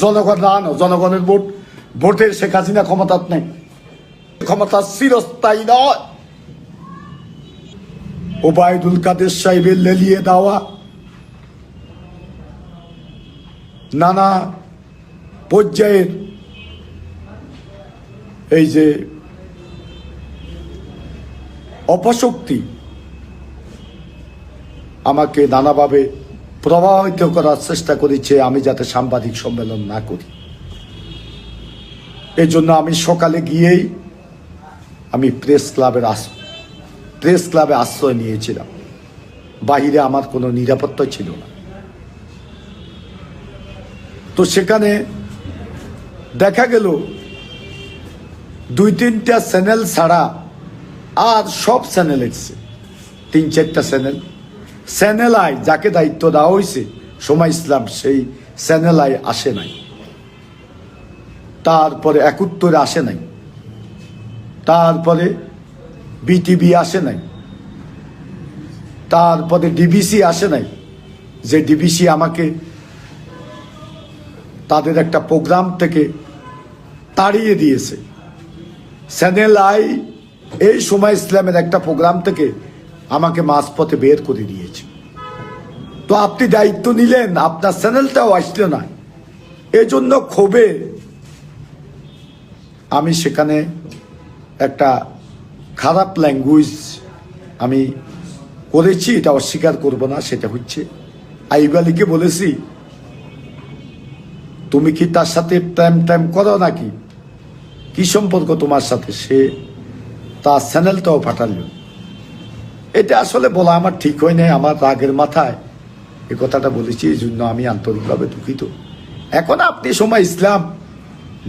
জনগণ জানো জনগণের ভোটে শেখ হাসিনা ক্ষমতা নেই, ক্ষমতা চিরস্থায়ী নয়। ওবায়দুল কাদের সাহেবের লেলিয়ে দেওয়া নানা পর্যায়ের এই যে অপশক্তি আমাকে নানাভাবে প্রভাবিত করার চেষ্টা করেছে আমি যাতে সাংবাদিক সম্মেলন না করি। এই জন্য আমি সকালে গিয়েই আমি প্রেস ক্লাবে আশ্রয় নিয়েছিলাম। বাহিরে আমার কোনো নিরাপত্তা ছিল না। তো সেখানে দেখা গেল 2-3টা চ্যানেল ছাড়া আর সব চ্যানেল এসছে, 3-4টা চ্যানেল আই যাকে দায়িত্ব দেওয়া হয়েছে সময় ইসলাম, সেই চ্যানেল আই আসে নাই। তারপরে 71 আসে নাই, তারপরে বিটিভি আসে নাই, তারপরে ডিবিসি আসে নাই। যে ডিবিসি আমাকে তাদের একটা প্রোগ্রাম থেকে তাড়িয়ে দিয়েছে। চ্যানেল আই এই সময় ইসলামের একটা প্রোগ্রাম থেকে আমাকে মাঝপথে বের করে দিয়েছে। তো আপনি দায়িত্ব নিলেন, আপনার চ্যানেলটাও আসলো না। এজন্য ক্ষোভে আমি সেখানে একটা খারাপ ল্যাঙ্গুয়েজ আমি করেছি, এটা অস্বীকার করব না। সেটা হচ্ছে আইয়ুব আলীকে বলেছি, তুমি কি তার সাথে প্রেম করো নাকি, কি সম্পর্ক তোমার সাথে? সে তার চ্যানেলটাও ফাটালো। এটা আসলে বলা আমার ঠিক হয় নাই, আমার রাগের মাথায় এ কথাটা বলেছি, এই জন্য আমি আন্তরিকভাবে দুঃখিত। এখন আপনি সময় ইসলাম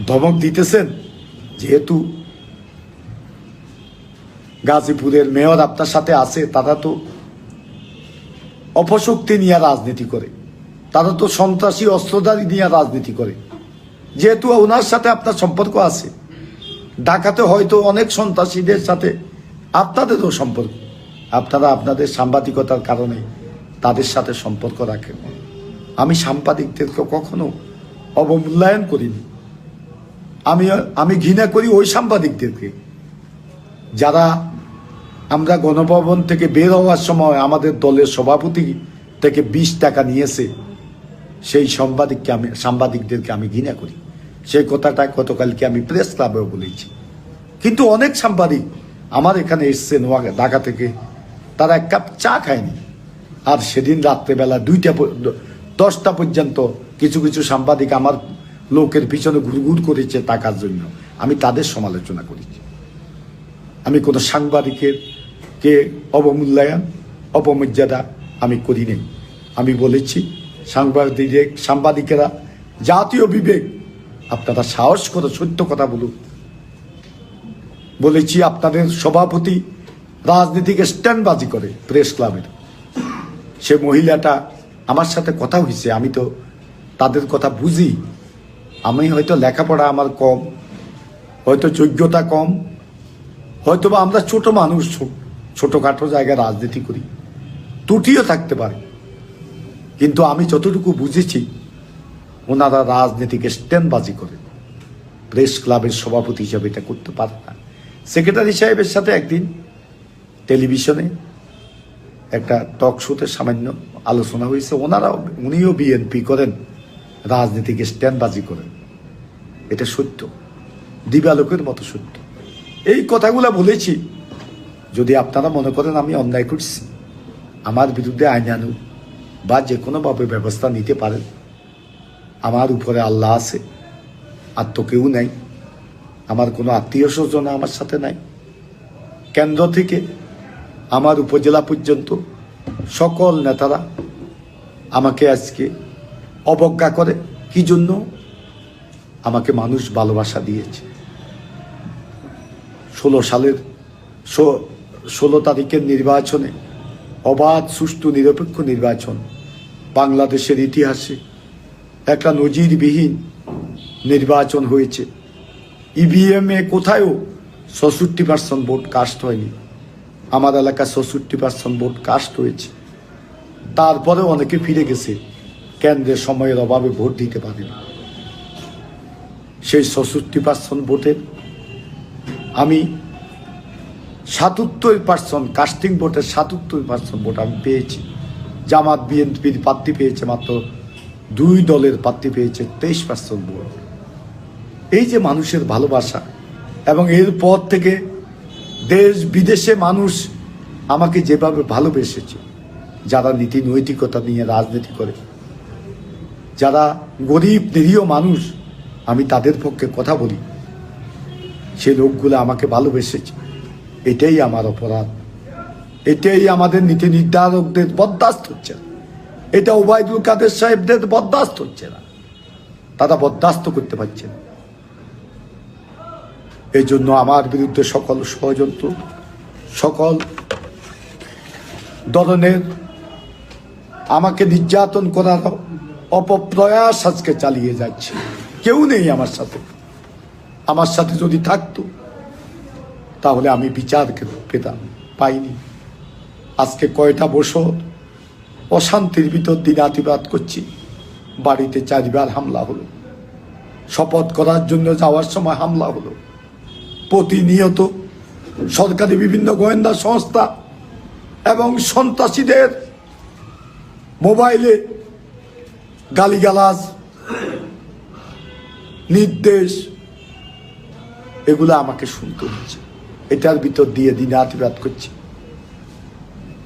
ধমক দিতেছেন, যেহেতু গাজীপুরের মেয়র আপনার সাথে আছে, তারা তো অপশক্তি নিয়ে রাজনীতি করে, তারা তো সন্ত্রাসী অস্ত্রধারী নিয়ে রাজনীতি করে। যেহেতু ওনার সাথে আপনার সম্পর্ক আছে, ঢাকাতে হয়তো অনেক সন্ত্রাসীদের সাথে আপনাদেরও সম্পর্ক, আপনারা আপনাদের সাংবাদিকতার কারণে তাদের সাথে সম্পর্ক রাখেন। আমি সাংবাদিকদেরকে কখনো অবমূল্যায়ন করিনি। আমি ঘৃণা করি ওই সাংবাদিকদেরকে যারা আমরা গণভবন থেকে বের হওয়ার সময় আমাদের দলের সভাপতি থেকে 20 টাকা নিয়েছে, সেই সাংবাদিকদেরকে আমি ঘৃণা করি। সেই কথাটা গতকালকে আমি প্রেস ক্লাবেও বলেছি। কিন্তু অনেক সাংবাদিক আমার এখানে এসছেন ঢাকা থেকে, তারা এক কাপ চা খায়নি। আর সেদিন রাত্রেবেলা 10টা পর্যন্ত কিছু সাংবাদিক আমার লোকের পিছনে ঘুরঘুর করেছে টাকার জন্য। আমি তাদের সমালোচনা করেছি। আমি কোনো সাংবাদিকের কে অবমূল্যায়ন অপমর্যাদা আমি করি নাই। আমি বলেছি সাংবাদিকেরা জাতীয় বিবেক, আপনারা সাহস করে সত্য কথা বলুন। বলেছি আপনাদের সভাপতি রাজনীতিক স্ট্যান্ডবাজি করে প্রেস ক্লাবের। সে মহিলাটা আমার সাথে কথা হয়েছে, আমি তো তাদের কথা বুঝি। আমি হয়তো লেখাপড়া আমার কম, হয়তো যোগ্যতা কম, হয়তো বা আমরা ছোট মানুষ, ছোটখাটো জায়গায় রাজনীতি করি, ত্রুটিও থাকতে পারে। কিন্তু আমি যতটুকু বুঝেছি, ওনারা রাজনীতিক স্ট্যান্ডবাজি করে, প্রেস ক্লাবের সভাপতি হিসাবে এটা করতে পারে না। সেক্রেটারি সাহেবের সাথে একদিন টেলিভিশনে একটা টক শোতে সামান্য আলোচনা হয়েছে। উনিও বিএনপি করেন, রাজনীতিক স্ট্যান্ডবাজি করেন। এটা সত্য, দিবালোকের মতো সত্য। এই কথাগুলো বলেছি। যদি আপনারা মনে করেন আমি অন্যায় করছি, আমার বিরুদ্ধে আইন আনুন বা যে কোনোভাবে ব্যবস্থা নিতে পারেন। আমার উপরে আল্লাহ আছে, আর তো কেউ নাই। আমার কোনো আত্মীয় স্বজন আমার সাথে নাই। কেন্দ্র থেকে আমার উপজেলা পর্যন্ত সকল নেতারা আমাকে আজকে অবজ্ঞা করে। কি জন্য? আমাকে মানুষ ভালোবাসা দিয়েছে। 16 তারিখের নির্বাচনে, অবাধ সুষ্ঠু নিরপেক্ষ নির্বাচন, বাংলাদেশের ইতিহাসে একটা নজিরবিহীন নির্বাচন হয়েছে। ইভিএমে কোথায়ও 66% ভোট কাস্ট হয়নি। আমার এলাকায় 66% ভোট কাস্ট হয়েছে। তারপরে অনেকে ফিরে গেছে, কেন্দ্রের সময়ের অভাবে ভোট দিতে পারেনি। সেই 66% ভোটের আমি 77% কাস্টিং ভোটের 77% ভোট আমি পেয়েছি। জামাত বিএনপির প্রার্থী পেয়েছে মাত্র 2 দলের প্রার্থী পেয়েছে 23% ভোট। এই যে মানুষের ভালোবাসা, এবং এরপর থেকে দেশ বিদেশে মানুষ আমাকে যেভাবে ভালোবেসেছে, যারা নীতি নৈতিকতা নিয়ে রাজনীতি করে, যারা গরিব নিরীহ মানুষ, আমি তাদের পক্ষে কথা বলি, সে লোকগুলো আমাকে ভালোবেসেছে। এটাই আমার অপরাধ, এটাই আমাদের নীতি নির্ধারকদের বরদাস্ত হচ্ছে না, এটা ওবায়দুল কাদের সাহেবদের বরদাস্ত হচ্ছে না, তারা বরদাস্ত করতে পারছে না। এই জন্য আমার বিরুদ্ধে সকল ষড়যন্ত্র, সকল ধরনের আমাকে নির্যাতন করার অপপ্রয়াস আজকে চালিয়ে যাচ্ছে। কেউ নেই আমার সাথে। আমার সাথে যদি থাকতো তাহলে আমি বিচার পেতাম, পাইনি। আজকে কয়টা বছর অশান্তির ভিতর দিনাতিপাত করছি। বাড়িতে 4 বার হামলা হলো, শপথ করার জন্য যাওয়ার সময় হামলা হলো। প্রতিনিয়ত সরকারি বিভিন্ন গোয়েন্দা সংস্থা এবং সন্ত্রাসীদের মোবাইলে গালিগালাজ, নির্দেশ, এগুলো আমাকে শুনতে হচ্ছে। এটার ভিতর দিয়ে দিনাতিপাত করছি।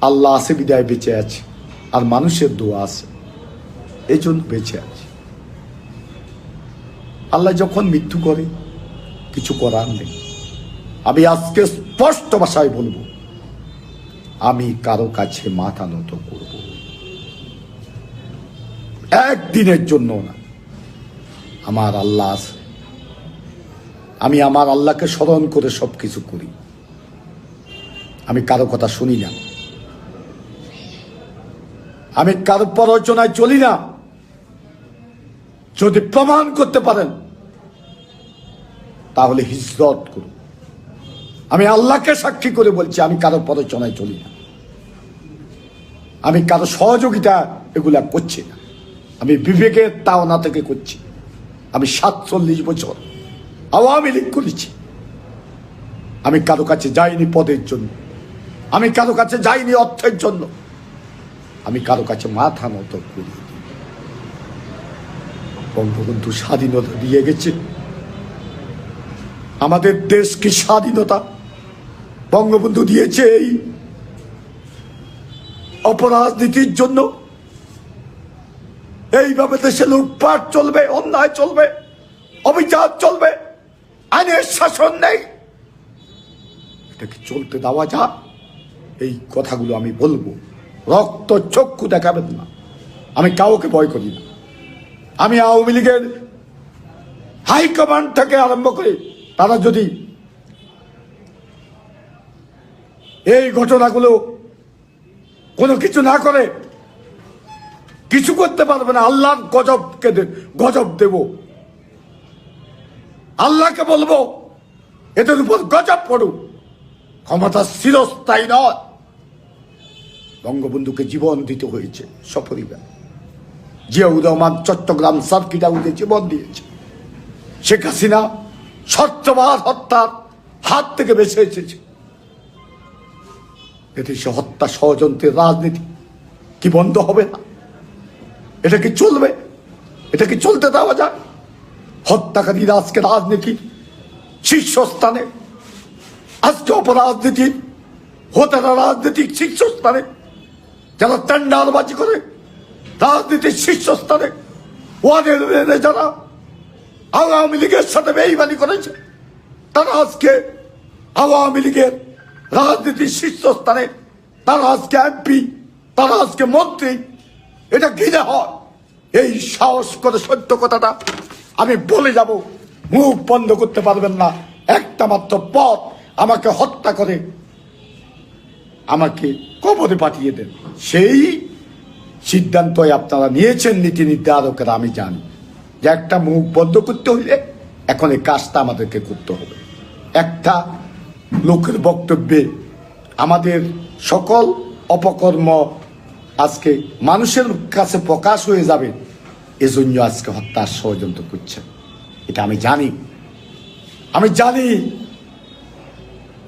আল্লাহ আছে বিদায় বেঁচে আছে, আর মানুষের দোয়া আছে, এই জন্য বেঁচে আছে। আল্লাহ যখন মৃত্যু করে কিছু করার নেই। আমি আজকে স্পষ্ট ভাষায় বলবো, আমি কারো কাছে মাথা নত করব একদিনের জন্য না। আমার আল্লাহ আছে, আমি আমার আল্লাহকে স্মরণ করে সবকিছু করি। আমি কারো কথা শুনি না, আমি কারো প্ররোচনায় চলি না। যদি প্রমাণ করতে পারেন তাহলে হিজরত করুন। আমি আল্লাহকে সাক্ষী করে বলছি, আমি কারো প্ররোচনায় চলি না, আমি কারো সহযোগিতা এগুলা করছি না। আমি বিবেকের তাওনা থেকে করছি। আমি 47 বছর আওয়ামী লীগ করেছি। আমি কারো কাছে যাইনি পদের জন্য, আমি কারো কাছে যাইনি অর্থের জন্য, আমি কারো কাছে মাথা নত করি। বঙ্গবন্ধু স্বাধীনতা দিয়ে গেছে আমাদের দেশকে। স্বাধীনতা বঙ্গবন্ধু দিয়েছে এই অপরাজনীতির জন্য। এইভাবে দেশে লুটপাট চলবে, অন্যায় চলবে, অবিচার চলবে, আইনের শাসন নেই, এটাকে চলতে দেওয়া যা? এই কথাগুলো আমি বলবো। রক্ত চক্ষু দেখাবেন না। আমি কাউকে ভয় করি না। আমি আওয়ামী লীগের হাইকমান্ড থেকে আরম্ভ করে তারা যদি এই ঘটনাগুলো কোনো কিছু না করে, কিছু করতে পারবে না। আল্লাহর গজব দেব, আল্লাহকে বলবো এদের উপর গজব পড়ুক। ক্ষমতা চিরস্থায়ী নয়। বঙ্গবন্ধুকে জীবন দিতে হয়েছে সপরিবার। জিয়াউর রহমান চট্টগ্রাম সার্কিট হাউসে জীবন দিয়েছে। শেখ হাসিনা স্বচ্ছবাদ হত্যার হাত থেকে বেঁচে এসেছে। এদেশে হত্যা ষড়যন্ত্রের রাজনীতি কি বন্ধ হবে না? এটা কি চলবে? এটা কি চলতে দেওয়া যায়? হত্যাকারীরা আজকে রাজনীতির শীর্ষস্থানে, আজকে অপরাজনীতির হোতারা রাজনীতির শীর্ষস্থানে, যারা টেন্ডারবাজি করে রাজনীতির শীর্ষস্থানে, ওয়ার্ডের যারা আওয়ামী লীগের সাথে বেইমানি করেছে, তারা আজকে আওয়ামী লীগের রাজনীতির শীর্ষস্থানে, তারা আজকে এমপি, তারা আজকে মন্ত্রী। এটা ঘৃণা হয়। এই সাহস করে সত্য কথাটা আমি বলে যাব, মুখ বন্ধ করতে পারবেন না। একটা মাত্র পথ, আমাকে হত্যা করে আমাকে কবরে পাঠিয়ে দেন। সেই সিদ্ধান্তই আপনারা নিয়েছেন নীতি নির্ধারকেরা। আমি জানি যে একটা মুখ বন্ধ করতে হইলে এখন এই কাজটা আমাদেরকে করতে হবে। একটা লোকের বক্তব্যে আমাদের সকল অপকর্ম আজকে মানুষের কাছে প্রকাশ হয়ে যাবে, এজন্য আজকে হত্যার ষড়যন্ত্র করছেন। এটা আমি জানি। আমি জানি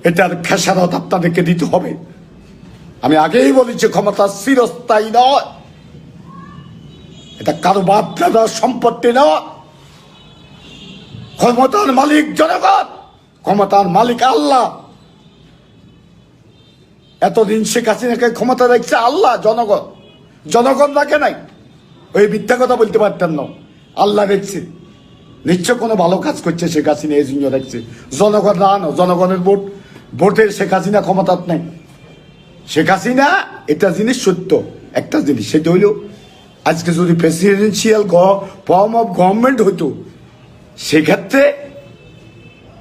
এটার খেসারত আপনাদেরকে দিতে হবে। আমি আগেই বলেছি ক্ষমতা চিরস্থায়ী নয়, এটা কারো বাপ দাদার সম্পত্তি নয়। ক্ষমতার মালিক জনগণ, ক্ষমতার মালিক আল্লাহ। এতদিন শেখ হাসিনাকে ক্ষমতা দেখছে আল্লাহ, জনগণ। জনগণ রাখে নাই, ওই মিথ্যা কথা বলতে পারতেন না। আল্লাহ দেখছে নিশ্চয় কোনো ভালো কাজ করছে শেখ হাসিনা, এই জন্য দেখছে। জনগণ রানো, জনগণের ভোটের শেখ হাসিনা ক্ষমতার নেই। শেখ হাসিনা এটা জিনিস সত্য, একটা জিনিস, সেটা হইল আজকে যদি প্রেসিডেন্সিয়াল ফর্ম অফ গভর্নমেন্ট হইতো, সেক্ষেত্রে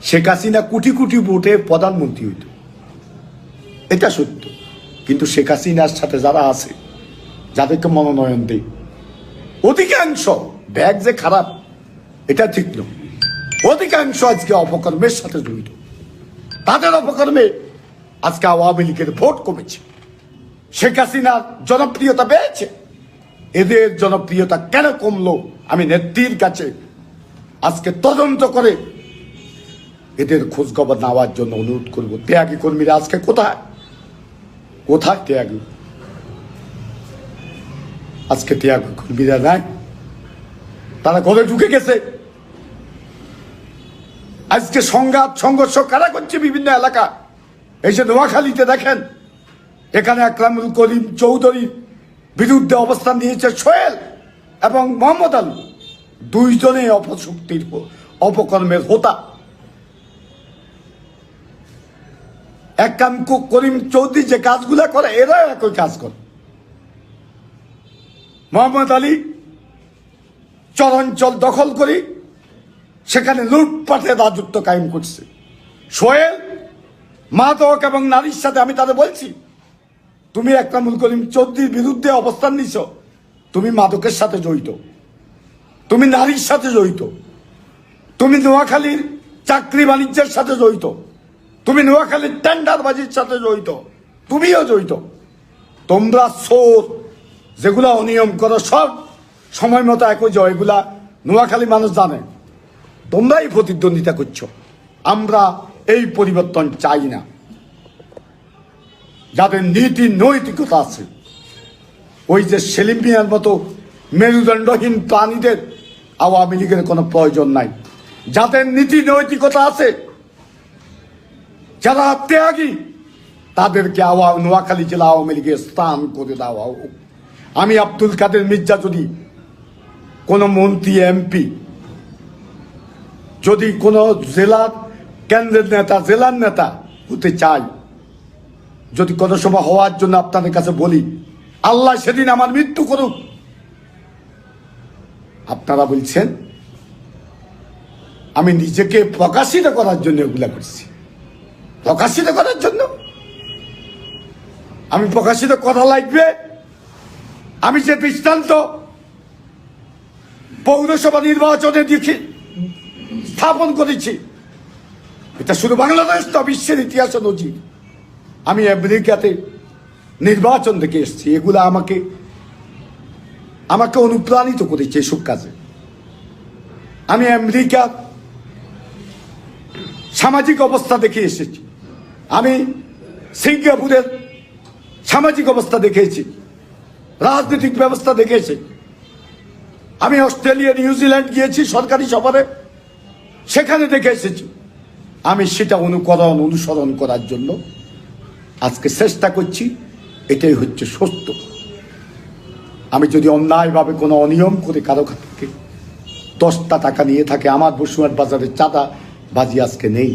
শেখ হাসিনা কোটি কোটি ভোটে প্রধানমন্ত্রী হইত, এটা সত্য। কিন্তু শেখ হাসিনার সাথে যারা আছে, যাদেরকে মনোনয়ন দেয়, অধিকাংশ ব্যাগ যে খারাপ এটা ঠিক নয়। অধিকাংশ আজকে অপকর্মের সাথে জড়িত। তাদের অপকর্মে আজকে আওয়ামী লীগের ভোট কমেছে, শেখ হাসিনার জনপ্রিয়তা বেড়েছে। এদের জনপ্রিয়তা কেন কমলো, আমি নেত্রীর কাছে আজকে তদন্ত করে এদের খোঁজ খবর নেওয়ার জন্য অনুরোধ করব। ত্যাগী কর্মীরা আজকে কোথায়? কোথায় ত্যাগী? আজকে ত্যাগী কর্মীরা নাই, তারা ঘরে ঢুকে গেছে। আজকে সংঘাত সংঘর্ষ কারা করছে বিভিন্ন এলাকা? এই যে নোয়াখালীতে দেখেন, এখানে আকরামুল করিম চৌধুরীর বিরুদ্ধে অবস্থান নিয়েছে সোহেল এবং মোহাম্মদ আলী, দুইজনে অপশক্তির অপকর্মের হোতা। আকরামুল করিম চৌধুরী যে কাজগুলা করে, এরা একই কাজ করে। মোহাম্মদ আলী চরাঞ্চল দখল করি, সেখানে লুটপাটের রাজত্ব কায়েম করছে। সোহেল মাদক এবং নারীর সাথে, আমি তাদের বলছি, তুমি আকরামুল করিম চৌধুরীর বিরুদ্ধে অবস্থান নিছ, তুমি মাদকের সাথে জড়িত, তুমি নারীর সাথে জড়িত, তুমি নোয়াখালীর চাকরি বাণিজ্যের সাথে জড়িত, তুমি নোয়াখালীর টেন্ডারবাজির সাথে জড়িত, তুমিও জড়িত। তোমরা চোর, যেগুলা অনিয়ম করো সব সময় মতো একই যায়, এগুলা নোয়াখালী মানুষ জানে। তোমরাই প্রতিদ্বন্দ্বিতা করছো। আমরা এই পরিবর্তন চাই না। যাদের নীতি নৈতিকতা আছে, ওই যে সেলিম মিয়ার মতো মেরুদণ্ডহীন প্রাণীদের আওয়ামী লীগের কোনো প্রয়োজন নাই। যাদের নীতি নৈতিকতা আছে, যারা ত্যাগী, তাদেরকে নোয়াখালী জেলা আওয়ামী লীগের স্থান করে দেওয়া হোক। আমি আব্দুল কাদের মির্জা যদি কোনো মন্ত্রী এমপি, যদি কোনো জেলার কেন্দ্রের নেতা, জেলার নেতা হতে চাই, যদি কোনো সময় হওয়ার জন্য আপনাদের কাছে বলি, আল্লাহ সেদিন আমার মৃত্যু করুক, আপনারা বলছেন আমি নিজেকে প্রকাশিত করার জন্য এগুলা করছি। প্রকাশিত করার জন্য আমি প্রকাশিত করা লাগবে? আমি যে দৃষ্টান্ত পৌরসভা নির্বাচনে দেখি স্থাপন করেছি, এটা শুধু বাংলাদেশ তো, বিশ্বের ইতিহাসে নজির। আমি আমেরিকাতে নির্বাচন দেখে এসেছি, এগুলা আমাকে অনুপ্রাণিত করেছে এসব কাজে। আমি আমেরিকার সামাজিক অবস্থা দেখে এসেছি, আমি সিঙ্গাপুরের সামাজিক অবস্থা দেখেছি, রাজনৈতিক ব্যবস্থা দেখেছি। আমি অস্ট্রেলিয়া, নিউজিল্যান্ড গিয়েছি সরকারি সফরে, সেখানে দেখে এসেছি। আমি সেটা অনুসরণ করার জন্য আজকে চেষ্টা করছি। এটাই হচ্ছে সত্য। আমি যদি অন্যায়ভাবে কোনো অনিয়ম করে কারো থেকে 10টা টাকা নিয়ে থাকে, আমার বসুমার বাজারে চাঁদা বাজি আজকে নেই,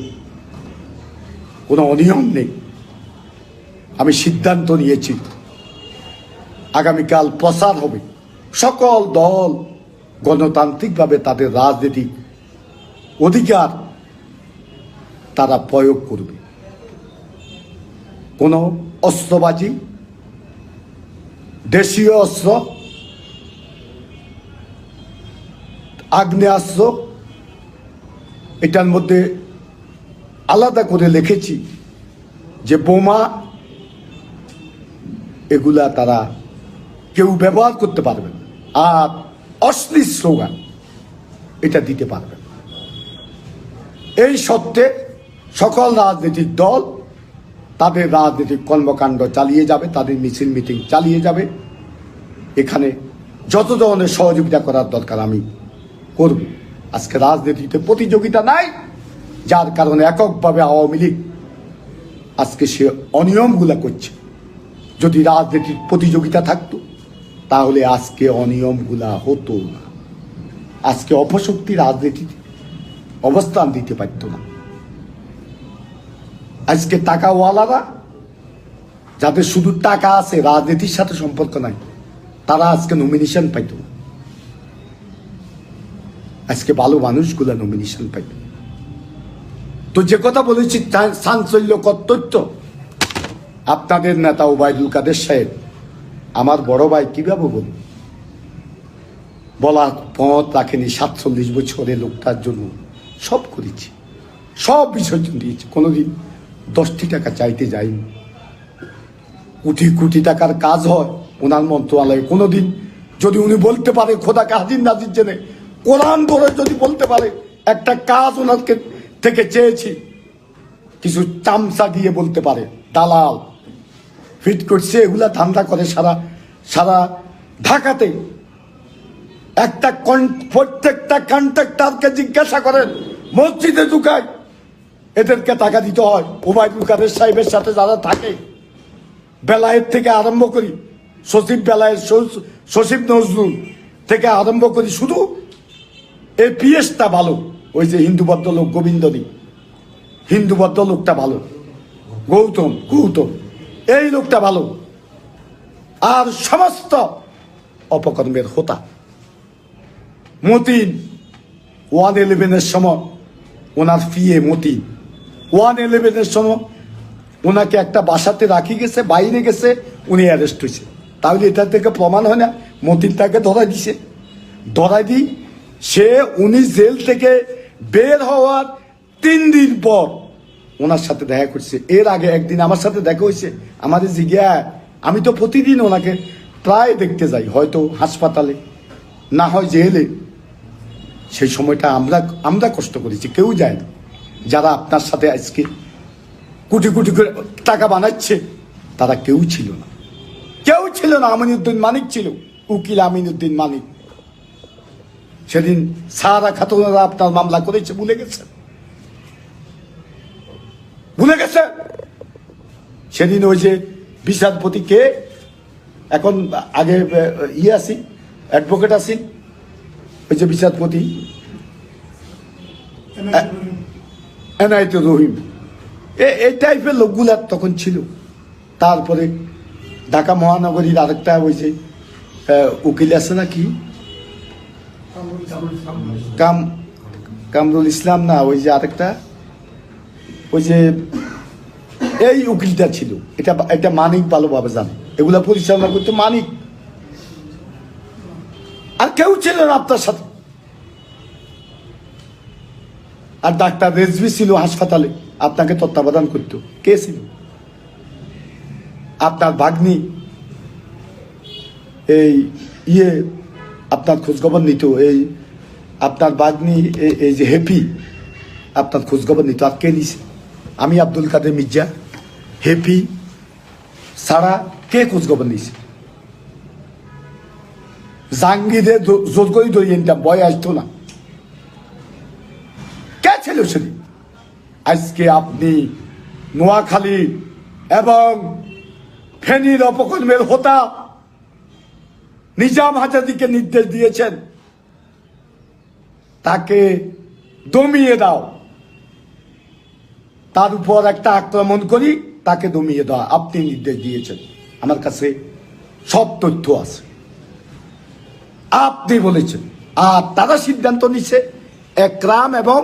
কোনো অনিয়ম নেই। আমি সিদ্ধান্ত নিয়েছি আগামীকাল প্রচার হবে, সকল দল গণতান্ত্রিকভাবে তাদের রাজনৈতিক অধিকার তারা প্রয়োগ করবে। কোনো অস্ত্রবাজি, দেশীয় অস্ত্র, আগ্নেয়াস্ত্র, এটার মধ্যে আলাদা করে লিখেছি যে বোমা, এগুলা তারা কেউ ব্যবহার করতে পারবে না। আর অশ্লীল স্লোগান এটা দিতে পারবে না। এই সত্ত্বে সকল রাজনৈতিক দল তাদের রাজনৈতিক কর্মকাণ্ড চালিয়ে যাবে, তাদের মিছিল মিটিং চালিয়ে যাবে। এখানে যত ধরনের সহযোগিতা করার দরকার আমি করব। আজকে রাজনীতিতে প্রতিযোগিতা নাই, যার কারণে এককভাবে আওয়ামী লীগ আজকে সে অনিয়মগুলা করছে। যদি রাজনীতির প্রতিযোগিতা থাকতো তাহলে আজকে অনিয়মগুলা হতো না, আজকে অপশক্তি রাজনীতিতে অবস্থান দিতে পারত না। আজকে টাকাওয়ালারা, যাদের শুধু টাকা আছে, রাজনীতির সাথে সম্পর্ক নাই, তারা আজকে নমিনেশন পাইত না। আজকে ভালো মানুষগুলা নমিনেশন পাইত। তো যে কথা বলেছি চাঞ্চল্যকর তথ্য, আপনাদের নেতা ওবায়দুল কাদের সাহেব আমার বড় ভাই, কিভাবে বলুন, বলার পথ রাখেনি। 47 বছরের লোকটার জন্য সব করেছি, সব বিসর্জন দিয়েছি, কোনোদিন 10টি টাকা চাইতে যাইনি। কোটি কোটি টাকার কাজ হয় ওনার মন্ত্রণালয়ে, কোনোদিন যদি উনি বলতে পারে খোদাকে হাজির নাজির জেনে কোরআন ধরে যদি বলতে পারে একটা কাজ ওনাকে থেকে চেয়েছি, কিছু চামচা দিয়ে বলতে পারে দালাল ফিট করছে, এগুলা ধান্দা করে সারা সারা ঢাকাতে। প্রত্যেকটা কন্ট্রাক্টরকে জিজ্ঞাসা করেন, মসজিদে ঢুকায় এদেরকে টাকা দিতে হয়। ওবায়দুল কাদের সাহেবের সাথে যারা থাকে, বেলায়েত থেকে আরম্ভ করি, সচিব বেলায়েত, সচিব নজরুল থেকে আরম্ভ করি, শুধু এই পিএসটা ভালো, ওই যে হিন্দু ভদ্রলোক গোবিন্দনী, হিন্দু ভদ্রলোকটা ভালো, গৌতম এই লোকটা ভালো, আর সমস্ত অপকর্মের হোতা। মতিন 111-এর সময় ওনার পিএ মতিন 111-এর সময় ওনাকে একটা বাসাতে রাখি গেছে, বাইরে গেছে, উনি অ্যারেস্ট হয়েছে। তাহলে এটা থেকে প্রমাণ হয় না মতিন তাকে ধরাই দিছে? ধরাই দিই উনি জেল থেকে বের হওয়ার 3 দিন পর ওনার সাথে দেখা করছে। এর আগে একদিন আমার সাথে দেখা হয়েছে, আমাদের জিজ্ঞাসা, আমি তো প্রতিদিন ওনাকে প্রায় দেখতে যাই, হয়তো হাসপাতালে, না হয় জেলে। সেই সময়টা আমরা কষ্ট করেছি, কেউ যায় না। যারা আপনার সাথে আজকে কোটি কোটি করে টাকা বানাচ্ছে তারা কেউ ছিল না, কেউ ছিল না। আমিনুদ্দিন মানিক ছিল, উকিল আমিনুদ্দিন মানিক। সেদিন সারা খাতুনরা আপনার মামলা করেছে, ভুলে গেছে? সেদিন ওই যে বিচারপতি কে, এখন আগে আছি অ্যাডভোকেট আছি, ওই যে বিচারপতি এনায়েতুর রহিম, এই টাইপের লোকগুলা তখন ছিল। তারপরে ঢাকা মহানগরীর আরেকটা ওই যে উকিল আছে না, কি কামরুল ইসলাম, না ওই যে আরেকটা, ওই যে এই উকিলটা ছিল, এটা মানিক ভালোভাবে জানে, এগুলা পরিচালনা করতে মানিক। আর কেউ ছিল না আপনার সাথে। আর ডাক্তার রেজভি ছিল হাসপাতালে, আপনাকে তত্ত্বাবধান করতো। কে ছিল? আপনার ভাগ্নি এই আপনার খোঁজখবর নিত, এই আপনার ভাগ্নি এই যে হ্যাপি আপনার খোঁজখবর নিত। আর কে নিছে? আমি আব্দুল কাদের মির্জা, হ্যাপি ছাড়া কে খোঁজখবর নিছে? জাহাঙ্গীরে জোর করে ধরিয়ে নিতাম, ভয় আসতো না। কে ছিল সেদিন? আজকে আপনি নোয়াখালী এবং ফেনীর অপকর্মের হোতা নিজাম হাজারীকে নির্দেশ দিয়েছেন, তাকে দমিয়ে দাও, তার উপর একটা আক্রমণ করি, তাকে দমিয়ে দেওয়া আপনি নির্দেশ দিয়েছেন। আমার কাছে সব তথ্য আছে, আপনি বলেছেন। আর তারা সিদ্ধান্ত নিছে, একরাম এবং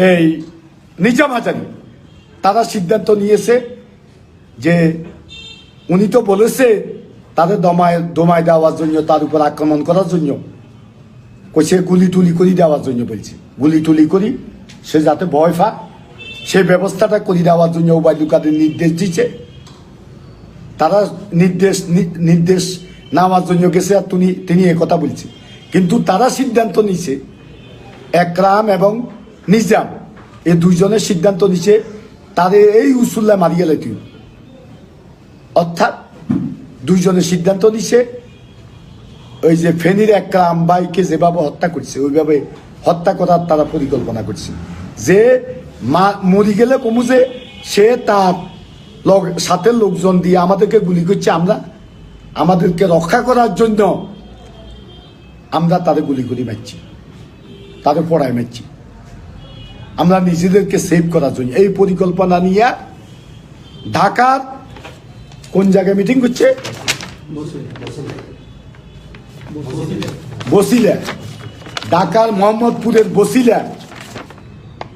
এই নিজাম হাজারী, তারা সিদ্ধান্ত নিয়েছে যে উনি তো বলেছে তাদের দমায় দেওয়ার জন্য, তার উপর আক্রমণ করার জন্য, সে গুলি টুলি করি দেওয়ার জন্য বলছে, গুলি টুলি করি সে যাতে ভয় পা, সেই ব্যবস্থাটা করে দেওয়ার জন্য ওবায়দুল কাদের নির্দেশ দিচ্ছে। তারা নির্দেশ নেওয়ার জন্য গেছে, আর তিনি কথা বলছে। কিন্তু তারা সিদ্ধান্ত নিছে একরাম এবং নিজাম এই দুইজনের সিদ্ধান্ত নিছে তাদের এই উসুল্লা মারিয়ে লাইতি। অর্থাৎ দুইজনের সিদ্ধান্ত নিছে ওই যে ফেনীর একটা আমবাইকে যেভাবে হত্যা করছে ওইভাবে হত্যা করার তারা পরিকল্পনা করছে, যে মরি গেলে কমু যে সে তার সাথে লোকজন দিয়ে আমাদেরকে গুলি করছে, আমরা আমাদেরকে রক্ষা করার জন্য আমরা তাদের গুলি করে মারছি, তাদের পড়ায় মারছি, আমরা নিজেদেরকে সেভ করার জন্য। এই পরিকল্পনা নিয়ে ঢাকার কোন জায়গায় মিটিং করছে? বসিলা, ঢাকার মোহাম্মদপুরের বসিলা,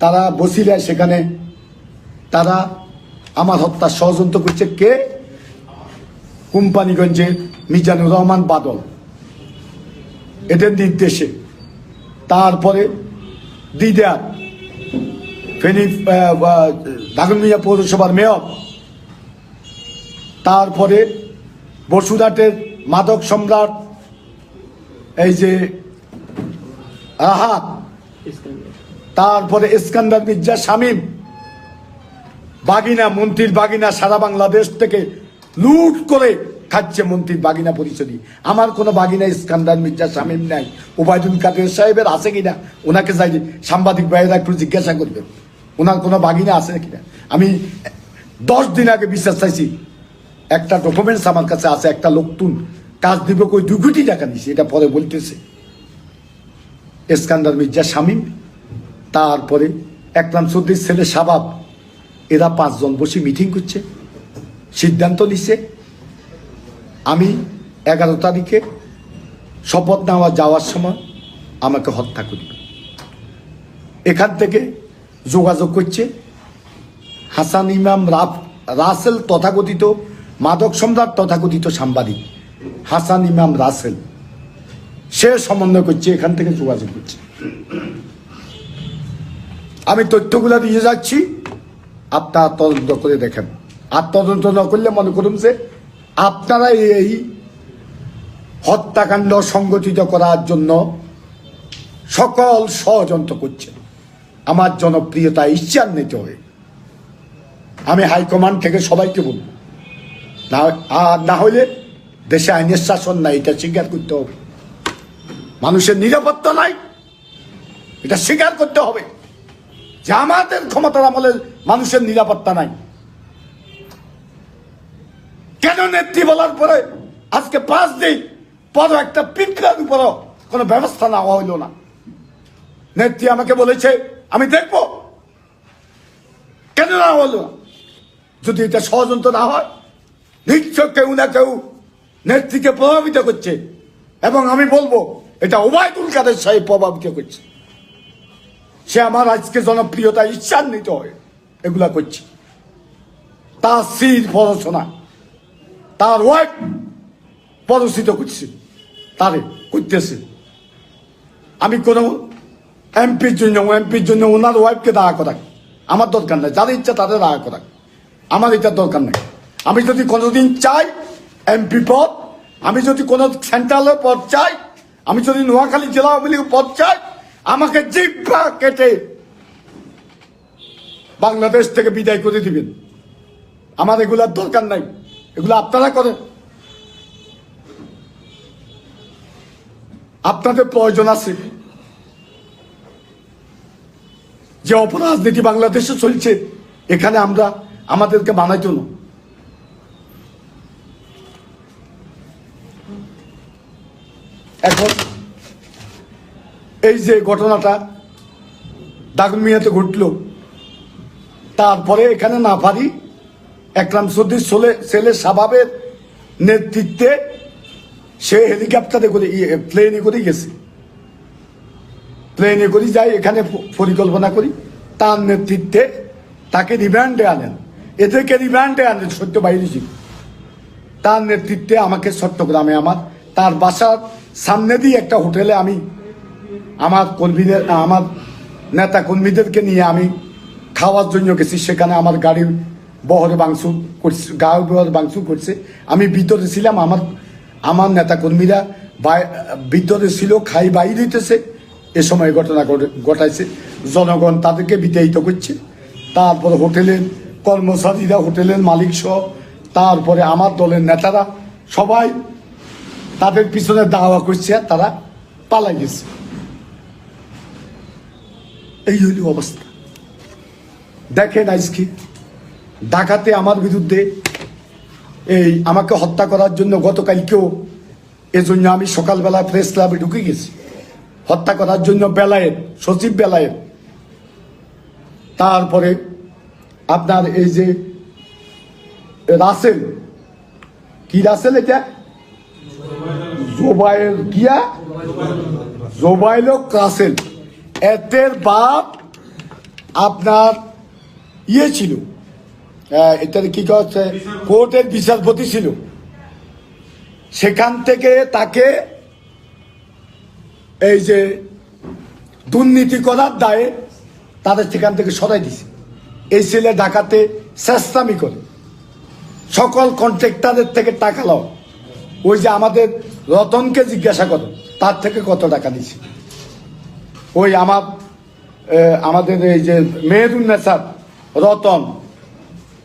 তারা বসিলায় সেখানে তারা আমার হত্যা ষড়যন্ত্র করছে। কে? কোম্পানিগঞ্জের মিজানুর রহমান বাদল, এদের নির্দেশে। তারপরে দিদার ফেনী দাগনমিয়া পৌরসভার মেয়র, তারপরে বসুরহাটের মাদক সম্রাট এই যে রাহাত, তারপরে ইস্কান্দার মির্জা শামীম, বাগিনা, মন্ত্রীর বাগিনা সারা বাংলাদেশ থেকে লুট করে খাচ্ছে মন্ত্রীর বাগিনা পরিচয়। আমার কোনো বাগিনা ইস্কান্দার মির্জা শামীম নাই। ওবায়দুল কাদের সাহেবের আছে কিনা ওনাকে যাই সাংবাদিক ভাইয়েরা একটু জিজ্ঞাসা করবেন, ওনার কোনো বাগিনা আছে কিনা। আমি 10 দিন আগে বিশ্বাস চাইছি, একটা ডকুমেন্টস আমার কাছে আছে, একটা লোকতুন কাজ দিব কই 2 কোটি টাকা নিছে, এটা পরে বলতেছে। ইস্কান্দার মির্জা শামীম, তারপরে একরাম চৌধুরীর ছেলে শাবাব, এরা 5 জন বসে মিটিং করছে, সিদ্ধান্ত নিছে আমি 11 তারিখে শপথ নেওয়া যাওয়ার সময় আমাকে হত্যা করবে। এখান থেকে যোগাযোগ করছে হাসান ইমাম রাসেল, তথাকথিত মাদক সম্রাট, তথাকথিত সাংবাদিক হাসান ইমাম রাসেল, সে সমন্বয় করছে, এখান থেকে যোগাযোগ করছে। আমি তথ্যগুলো দিয়ে যাচ্ছি, আপনারা তদন্ত করে দেখেন। আর তদন্ত না করলে মনে করুন যে আপনারা এই হত্যাকাণ্ড সংগঠিত করার জন্য সকল ষড়যন্ত্র করছেন। আমার জনপ্রিয়তা ঈর্ষান্বিত হয়ে আমি হাইকমান্ড থেকে সবাইকে বলব, না হলে দেশে আইনের শাসন নাই, এটা স্বীকার করতে হবে। মানুষের নিরাপত্তা নাই, এটা স্বীকার করতে হবে যে আমাদের ক্ষমতার আমলে মানুষের নিরাপত্তা নাই। কেন নেত্রী বলার পরে আজকে 5 দিন পর একটা পিঁপড়ার উপরও কোনো ব্যবস্থা নেওয়া হইল না? নেত্রী আমাকে বলেছে আমি দেখব, কেন না হলো? যদি এটা ষড়যন্ত্র না হয়, নিশ্চয় কেউ না কেউ নেত্রীকে প্রভাবিত করছে, এবং আমি বলবো এটা ওবায়দুল কাদের সাহেব প্রভাবিত করছে। সে আমার আজকে জনপ্রিয়তা ঈর্ষান্বিত হয়ে এগুলা করছে। তার স্ত্রীর পড়াশোনা, তার ওয়াইফ প্রদর্শিত করছে, তারে করতেছে। আমি কোনো এমপির জন্য ওনার ওয়াইফকে দাঁড়া করাক আমার দরকার নাই, যাদের ইচ্ছা তাদের দাঁড়া করাক, আমার এটার দরকার নাই। আমি যদি কোনোদিন চাই এমপি পদ, আমি যদি কোনো সেন্ট্রালের পদ চাই, আমি যদি নোয়াখালী জেলা আওয়ামী লীগ পদ চাই, আমাকে জিহ্বা কেটে বাংলাদেশ থেকে বিদায় করে দিবেন। আমার এগুলার দরকার নাই, এগুলো আপনারা করেন। আপনাদের প্রয়োজন আছে। যে অপরাজনীতি বাংলাদেশে চলছে, এখানে আমরা আমাদেরকে বানাইতো না। এখন এই যে ঘটনাটা দাগনমিয়াতে ঘটল, তারপরে এখানে না পারি একরাম চৌধুরীর ছেলে শাবাবের নেতৃত্বে সে হেলিকপ্টারে করে প্লেনে করে গেছে, প্লেনে করে যাই এখানে পরিকল্পনা করি, তার নেতৃত্বে তাকে রিমান্ডে আনেন, এদেরকে রিমান্ডে আনেন সত্য বাইরে ছিল। তার নেতৃত্বে আমাকে চট্টগ্রামে তার বাসার সামনে দিয়ে একটা হোটেলে আমি আমার নেতা কর্মীদেরকে নিয়ে আমি খাওয়ার জন্য গেছি। সেখানে আমার গাড়ির বহরে ভাঙচুর করছে, গাড়ির বহরে ভাঙচুর করছে। আমি ভিতরে ছিলাম, আমার নেতা কর্মীরা ভিতরে ছিল, খাই বাইরে হইতেছে, এ সময় ঘটনা ঘটাইছে। জনগণ তাদেরকে বিতাড়িত করছে। তারপরে হোটেলের কর্মচারীরা, হোটেলের মালিক সহ, তারপরে আমার দলের নেতারা সবাই তাদের পিছনে দাওয়া করছে, তারা পালাই গেছে। এই হইল অবস্থা। দেখেন আজকে ঢাকাতে আমার বিরুদ্ধে এই আমাকে হত্যা করার জন্য গতকালকেও, এজন্য আমি সকালবেলা প্রেস ক্লাবে ঢুকে গেছি হত্যা করার জন্য। বেলায়েত, সচিব বেলায়েত, তারপরে আপনার এই যে রাসেল, কি রাসেল, এটা জোবাইল গিয়া, জোবাইল রাসেল, এদের বাপ আপনার ইয়ে ছিল, এটার কি করছে, কোর্টের বিচারপতি ছিল। সেখান থেকে তাকে এই যে দুর্নীতি করার দায়ে তাদের সেখান থেকে সরাই দিছে। এই ছেলে ঢাকাতে চেষ্টামি করে, সকল কন্ট্রাক্টরের থেকে টাকা লও। ওই যে আমাদের রতনকে জিজ্ঞাসা করো, তার থেকে কত টাকা দিছে। ওই আমাদের এই যে মেহেদুন্নেসার রতন,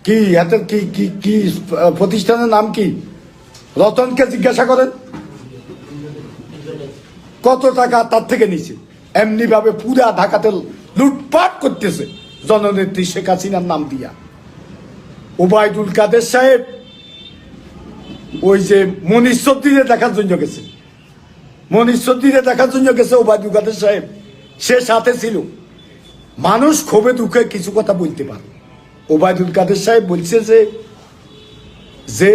কি হাতের কি কি কি প্রতিষ্ঠানের নাম কি, রতনকে জিজ্ঞাসা করেন কত টাকা তার থেকে নিছে। এমনি ভাবে পুরা ঢাকাতে লুটপাট করতেছে জননেত্রী শেখ হাসিনার নাম দিয়া। ওবায়দুল কাদের সাহেব ওই যে মনীষ চৌধুরীরে দেখার জন্য গেছে, মনীষ চৌধুরীরে দেখার জন্য গেছে ওবায়দুল কাদের সাহেব, সে সাথে ছিল। মানুষ ক্ষোভে দুঃখে কিছু কথা বলতে পারে। ওবায়দুল কাদের সাহেব বলছে যে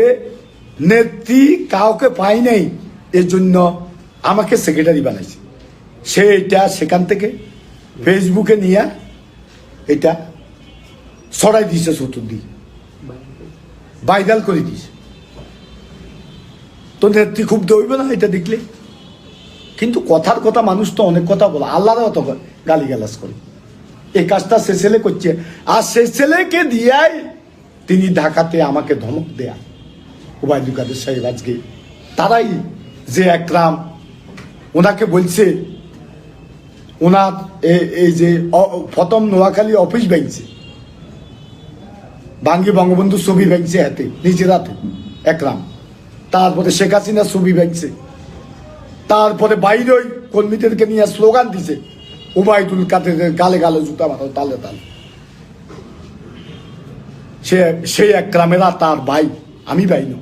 নেত্রী কাউকে পাই নাই, এর জন্য আমাকে সেক্রেটারি বানাইছে। সে এটা সেখান থেকে ফেসবুকে নিয়ে এটা ছড়াই দিয়েছে, চতুর্দিকে ভাইরাল করে দিয়েছে। তো নেত্রী খুব দৌড়বে না এটা দেখলে। কিন্তু কথার কথা, মানুষ তো অনেক কথা বলে, আল্লাহর অত গালিগালাজ করে। এই কাজটা সে ছেলে করছে, আর সে ছেলেকে দিয়াই তিনি ঢাকাতে আমাকে ধমক দেয়া। ওবায়দুল কাদের সাহেব আজকে তারাই যে একরাম ওনাকে বলছে, ওনার এই যে প্রথম নোয়াখালী অফিস ভেঙছে, ভাঙ্গি বঙ্গবন্ধু ছবি ভেঙছে হাতে, নিজের হাতে একরাম। তারপরে শেখ হাসিনার ছবি ভেঙছে। তারপরে বাইরে ওই কর্মীদেরকে নিয়ে স্লোগান দিছে, ওবায়দুল কাদের গালে গালে জুতা মারো, তালে তালে। সে একরামেরা তার ভাই, আমি ভাই না।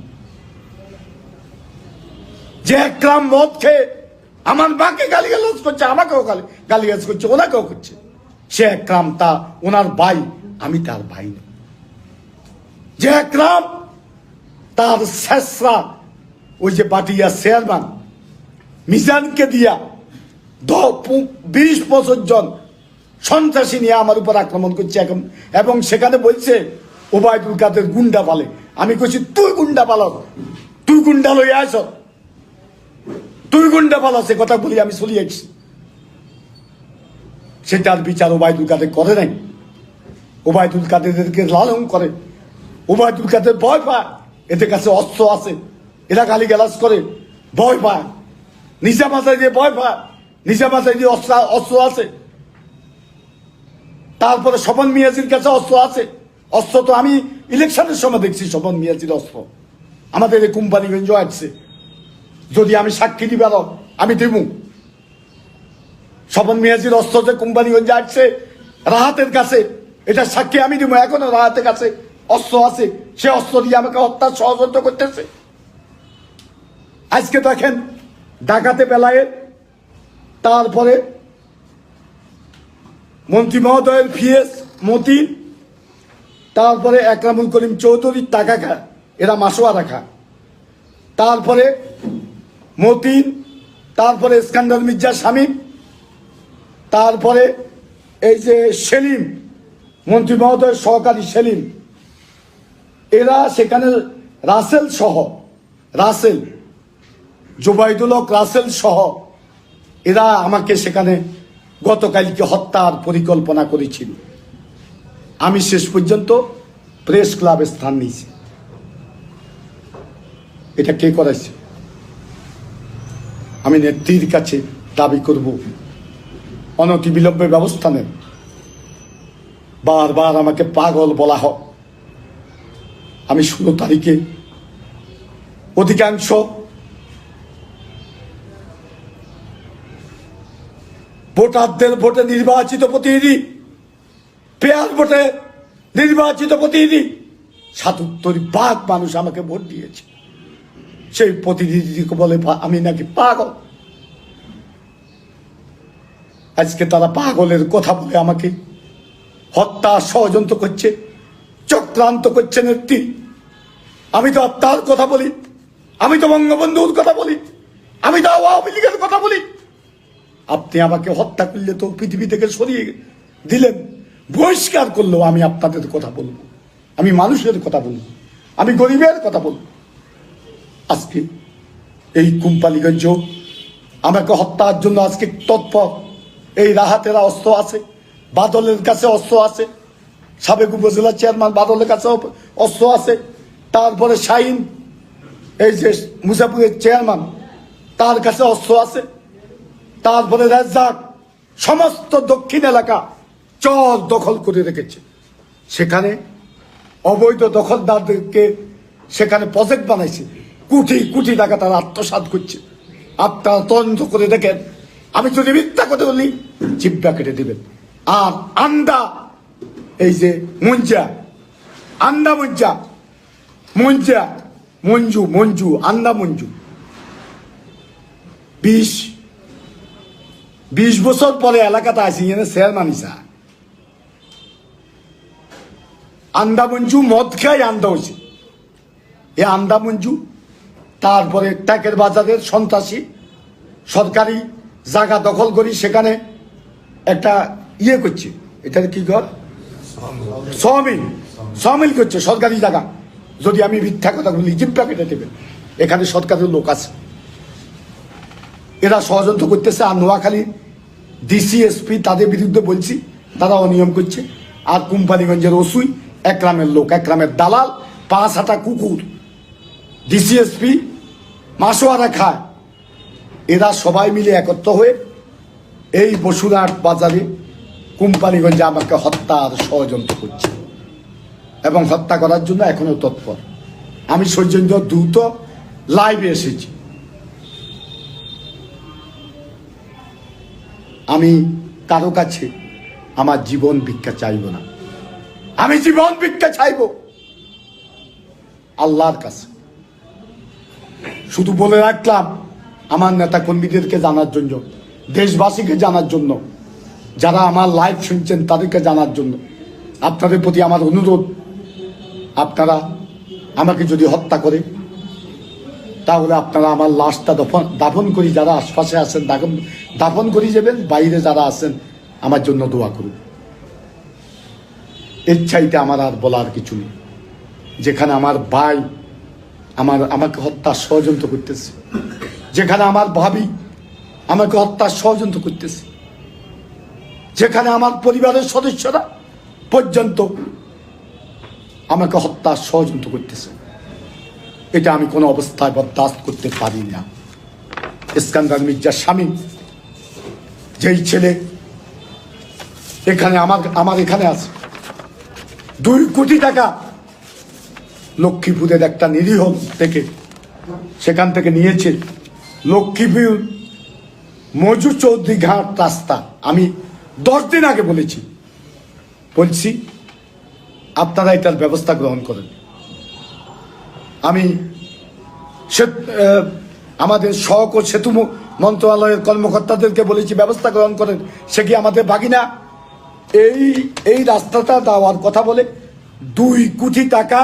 যে একরাম মদ খেয়ে আমার মাকে গালিগালাজ করছে, আমাকেও গালিগালাজ করছে, ওনাকেও করছে। সে একরাম তা ওনার ভাই, আমি তার ভাই না। যে একরাম তার শেষরা ওই যে পাটিয়া চেয়ারম্যান মিজানকে দিয়া 20-25 জন সন্ত্রাসী নিয়ে আমার উপর আক্রমণ করছে এখন, এবং সেখানে বলছে ওবায়দুল কাদের গুন্ডা পালে। আমি কইছি তুই গুন্ডা পাল, তুই গুন্ডা লইয়া আস, তুই গুন্ডা পালা, সে কথা বলি আমি চলিয়ে আসছি। সেটার বিচার ওবায়দুল কাদের করে নাই। ওবায়দুল কাদেরকে লালন করে। ওবায়দুল কাদের ভয় পায়, এদের কাছে অস্ত্র আছে, এরা গালিগালাজ করে, ভয় পায়। নিজা মাথায় দিয়ে ভয় পায়, নিজা মাথায় দিয়ে অস্ত্র আছে। তারপরে স্বপন মিয়াজির কাছে অস্ত্র আছে। অস্ত্র তো আমি ইলেকশনের সময় দেখছি, স্বপন মিয়াজির অস্ত্র আমাদের এই কোম্পানিগঞ্জ আসছে। যদি আমি সাক্ষী দিবার আমি দেব। স্বপন মিয়াজির অস্ত্র যে কোম্পানিগঞ্জে আসছে রাহাতের কাছে, এটা সাক্ষী আমি দিব। এখনো রাহাতের কাছে অস্ত্র আছে, সে অস্ত্র দিয়ে আমাকে হত্যার সহযোগিতা করতেছে। আজকে দেখেন ঢাকাতে বেলায়, তারপরে মন্ত্রী মহোদয়ের ফিএস মতিন, তারপরে একরামুল করিম চৌধুরীর টাকা খা, এরা মাসোয়া রাখা। তারপরে মতিন, তারপরে ইস্কান্দার মির্জা শামীম, তারপরে এই যে সেলিম, মন্ত্রী মহোদয়ের সহকারী সেলিম, এরা সেখানে রাসেল সহ, রাসেল জোবাইদুল হক রাসেল সহ এরা আমাকে সেখানে গতকালকে হত্যার পরিকল্পনা করেছিল। আমি শেষ পর্যন্ত প্রেস ক্লাবে স্থান নিয়েছি। এটা কে করেছে? আমি নেত্রীর কাছে দাবি করব অনতিবিলম্বে ব্যবস্থা নেন। বারবার আমাকে পাগল বলা হয়। আমি 16 তারিখে অধিকাংশ ভোটারদের ভোটে নির্বাচিত প্রতিনিধি, পেয়ার ভোটে নির্বাচিত প্রতিনিধি ৭৭ মানুষ আমাকে ভোট দিয়েছে। সেই প্রতিনিধিকে বলে আমি নাকি পাগল। আজকে তারা পাগলের কথা বলে আমাকে হত্যা ষড়যন্ত্র করছে, চক্রান্ত করছে নেত্রী। আমি তো আপনার কথা বলি, আমি তো বঙ্গবন্ধুর কথা বলি, আমি তো আওয়ামী লীগের কথা বলি। আপনি আমাকে হত্যা করলে তো পৃথিবী থেকে সরিয়ে দিলেন, বহিষ্কার করলেও আমি আপনাদের কথা বলবো, আমি মানুষের কথা বলবো, আমি গরিবের কথা বলবো। আজকে এই কোম্পানিগঞ্জ আমাকে হত্যার জন্য আজকে তৎপর। এই রাহাতেরা অস্ত্র আছে, বাদলের কাছে অস্ত্র আছে, সাবেক উপজেলা চেয়ারম্যান বাদলের কাছে অস্ত্র আছে, তারপরে শাহিন এই যে মুজাফরের চেয়ারম্যান তার কাছে অস্ত্র আছে, তারপরে রাজ্জাক সমস্ত দক্ষিণ এলাকা চর দখল করে রেখেছে। সেখানে অবৈধ দখলদারদেরকে সেখানে প্রজেক্ট বানাইছে, কোটি কোটি টাকা তারা আত্মসাৎ করছে। আপনারা তদন্ত করে দেখেন। আমি যদি মিথ্যা কথা বলি জিব্বা কেটে দিবেন। আর আন্দা এই যে মঞ্জা, আন্দা মঞ্জা, মঞ্জা মঞ্জু, মঞ্জু আন্দা মঞ্জু 20 বছর পরে এলাকাতে আসি এনে চেয়ারম্যান হিসা আন্দা মঞ্জু মদ খাই আন্দা হয়েছে। এ আন্দা মঞ্জু তারপরে ট্যাকের বাজারের সন্ত্রাসী সরকারি জায়গা দখল করি সেখানে একটা ইয়ে করছে, এটা কি কর সমিল করছে সরকারি জায়গা। যদি আমি মিথ্যা কথা বলি জিব্বা কেটে দেবেন। এখানে সরকারের লোক আছে, এরা ষড়যন্ত্র করতেছে। আর নোয়াখালী ডিসিএসপি তাদের বিরুদ্ধে বলছি, তারা অনিয়ম করছে। আর কোম্পানিগঞ্জের ওসুই একরামের লোক, একরামের দালাল, 5 হাঁটা কুকুর, ডিসিএসপি মাসোয়ারা খায়। এরা সবাই মিলে একত্র হয়ে এই বসুরহাট বাজারে কোম্পানিগঞ্জে আমাকে হত্যার ষড়যন্ত্র করছে এবং হত্যা করার জন্য এখনো তৎপর। আমি সৌজন্য দ্রুত লাইভে এসেছি। আমি কারো কাছে আমার জীবন ভিক্ষা চাইব না, আমি জীবন ভিক্ষা চাইব আল্লাহর কাছে। শুধু বলে রাখলাম আমার নেতা কর্মীদেরকে জানার জন্য, দেশবাসীকে জানার জন্য, যারা আমার লাইভ শুনছেন তাদেরকে জানার জন্য আপনাদের প্রতি আমার অনুরোধ, আপনারা আমাকে যদি হত্যা করে তাহলে আপনারা আমার লাশটা দাফন করি, যারা আশপাশে আছেন দাফন করি যাবেন, বাইরে যারা আছেন আমার জন্য দোয়া করুন। এর চাইতে আমার আর বলার কিছু নেই। যেখানে আমার ভাই আমাকে হত্যার ষড়যন্ত্র করতেছে, যেখানে আমার ভাবি আমাকে হত্যার ষড়যন্ত্র করতেছে, যেখানে আমার পরিবারের সদস্যরা পর্যন্ত আমাকে হত্যার ষড়যন্ত্র করতেছে, এটা আমি কোনো অবস্থায় বরদাস্ত করতে পারি না। ইস্কান্দার মির্জার স্বামী যেই ছেলে এখানে আমার এখানে আছে, 2 কোটি টাকা লক্ষ্মীপুরের একটা নিরীহ থেকে সেখান থেকে নিয়েছে। লক্ষ্মীপুর মজু চৌধুরী ঘাট রাস্তা আমি 10 দিন আগে বলছি আপনারা এটার ব্যবস্থা গ্রহণ করেন। আমি আমাদের সড়ক ও সেতু মন্ত্রণালয়ের কর্মকর্তাদেরকে বলেছি ব্যবস্থা গ্রহণ করেন। সে কি আমাদের বাগিনা এই রাস্তাটা দেওয়ার কথা বলে 2 কোটি টাকা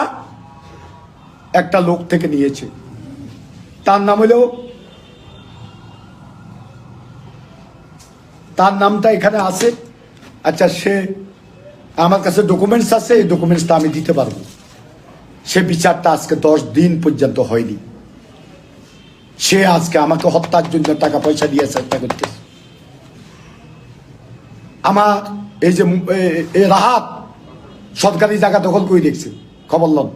একটা লোক থেকে নিয়েছে। তার নামটা এখানে আছে। আচ্ছা, সে আমার কাছে ডকুমেন্টস আছে, এই ডকুমেন্টসটা আমি দিতে পারবো। সে বিচারটা আজকে 10 দিন পর্যন্ত হয়নি। সে আজকে আমাকে হত্যার জন্য টাকা পয়সা দিয়ে চেষ্টা করতেছে। আমার এই যে রাহাত সরকারি জায়গা দখল করে দেখছে, খবর লন।